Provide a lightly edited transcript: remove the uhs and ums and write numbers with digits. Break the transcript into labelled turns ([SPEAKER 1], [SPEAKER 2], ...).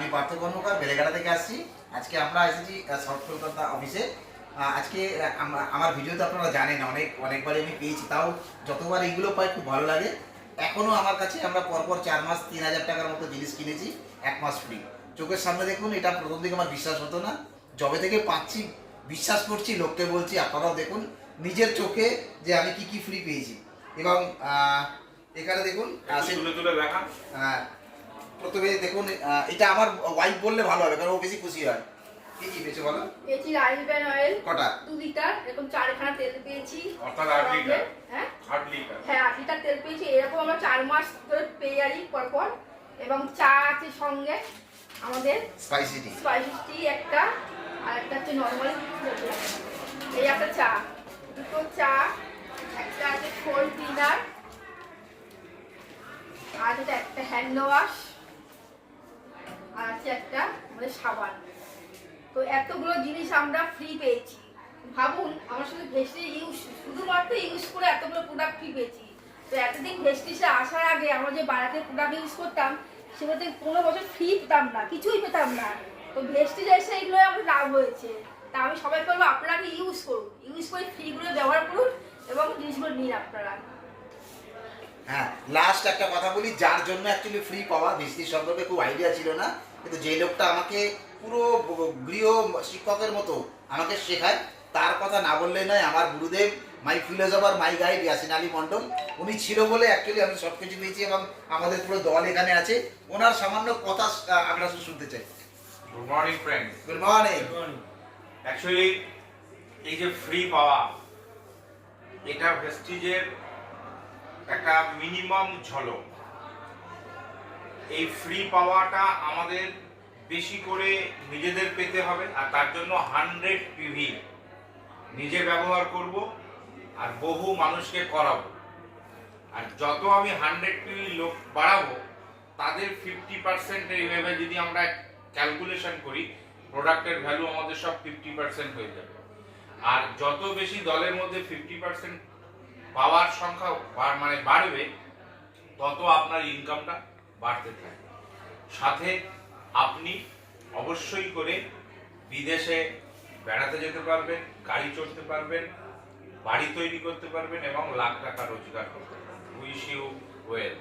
[SPEAKER 1] আমি পার্থ কর্মকার বেলেঘাটা থেকে আসছি। আজকে আমরা এসেছি সাউথ কলকাতা অফিসে। আজকে আমার ভিডিওতে আপনারা জানেন অনেকবারই আমি পেয়েছি, তাও যতবার এইগুলো পাই খুব ভালো লাগে। এখনও আমার কাছে আমরা পরপর 4 মাস 3000 টাকার মতো জিনিস কিনেছি, 1 মাস ফ্রি। চোখের সামনে দেখুন, এটা প্রথম দিকে আমার বিশ্বাস হতো না, যবে থেকে পাচ্ছি বিশ্বাস করছি, লোককে বলছি, আপনারাও দেখুন নিজের চোখে যে আমি কি কি ফ্রি পেয়েছি। এবং এখানে দেখুন প্রথমে দেখুন, এটা আমার ওয়াইফ বললে ভালো হবে, কারণ ও বেশি খুশি হয়। কি কি পেয়েছে বলো?
[SPEAKER 2] পেয়েছি রাইস ব্র্যান্ড অয়েল
[SPEAKER 1] কটা?
[SPEAKER 2] 2 লিটার, এরকম 4খানা তেল পেয়েছি।
[SPEAKER 3] অর্থাৎ 8 লিটার।
[SPEAKER 2] হ্যাঁ
[SPEAKER 3] 8 লিটার।
[SPEAKER 2] হ্যাঁ 8 লিটার তেল পেয়েছি। এরকম আমরা 4 মাস ধরে পেয়ে যাই পরপর। এবং চা আছে সঙ্গে আমাদের,
[SPEAKER 1] স্পাইসি
[SPEAKER 2] টি একটা, আর একটা হচ্ছে নর্মাল। এই একটা চা, দুটো চা, একটা আছে কোল্ড ডিনার, আর এটা একটা হ্যান্ড ওয়াশ, আর আছে একটা আমাদের সাবান। তো এতগুলো জিনিস আমরা ফ্রি পেয়েছি। ভাবুন, আমার সাথে ভেস্টিজ শুধুমাত্র ইউজ করে এতগুলো প্রোডাক্ট ফ্রি পেয়েছি। তো এতদিন ভেস্টিজে আসার আগে আমরা যে বাড়াতে প্রোডাক্ট ইউজ করতাম, সেগুলোতে কোনো বছর ফ্রি পেতাম না, কিছুই পেতাম না। তো ভেস্টিজ এসে এগুলো আমার লাভ হয়েছে। তা আমি সবাই বলবো, আপনারা ইউজ করুন, ইউজ করে ফ্রিগুলো ব্যবহার করুন এবং জিনিসগুলো নিন আপনারা।
[SPEAKER 1] হ্যাঁ, লাস্ট একটা কথা বলি, যার জন্য অ্যাকচুয়ালি ফ্রি পাওয়া, ভেস্টিজ সম্পর্কে খুব আইডিয়া ছিল না, কিন্তু যে লোকটা আমাকে পুরো গৃহ শিক্ষকের মতো আমাকে শেখায়, তার কথা না বললে নয়। আমার গুরুদেব, মাই ফিলোসফার, মাই গাইড ইয়াসিন আলী মন্ডল, উনি ছিল বলে অ্যাকচুয়ালি আমি সব কিছু পেয়েছি। এবং আমাদের পুরো দল এখানে আছে, ওনার সামান্য কথা আমরা শুনতে চাই।
[SPEAKER 3] Good morning friends.
[SPEAKER 1] Good morning.
[SPEAKER 3] Actually এই যে ফ্রি পাওয়া, এটা ভেস্টিজের একটা মিনিমাম ঝলক। এই ফ্রি পাওয়াটা আমাদের বেশি করে নিজেদের পেতে হবে, আর তার জন্য 100 পিভি নিজে ব্যবহার করব আর বহু মানুষকে করাবো। আর যত আমি 100 পিভি লোক বাড়াবো, তাদের 50% এইভাবে যদি আমরা ক্যালকুলেশন করি, প্রোডাক্টের ভ্যালু আমাদের সব 50% হয়ে যাবে। আর যত বেশি দলের মধ্যে 50% পাওয়ার সংখ্যা মানে বাড়বে, তত আপনার ইনকামটা বাড়তে থাকবে। সাথে আপনি অবশ্যই করে বিদেশে বেড়াতে যেতে পারবেন, গাড়ি চড়তে পারবেন, বাড়ি তৈরি করতে পারবেন এবং লাখ টাকা রোজগার করতে পারবেন। Wish you wealth.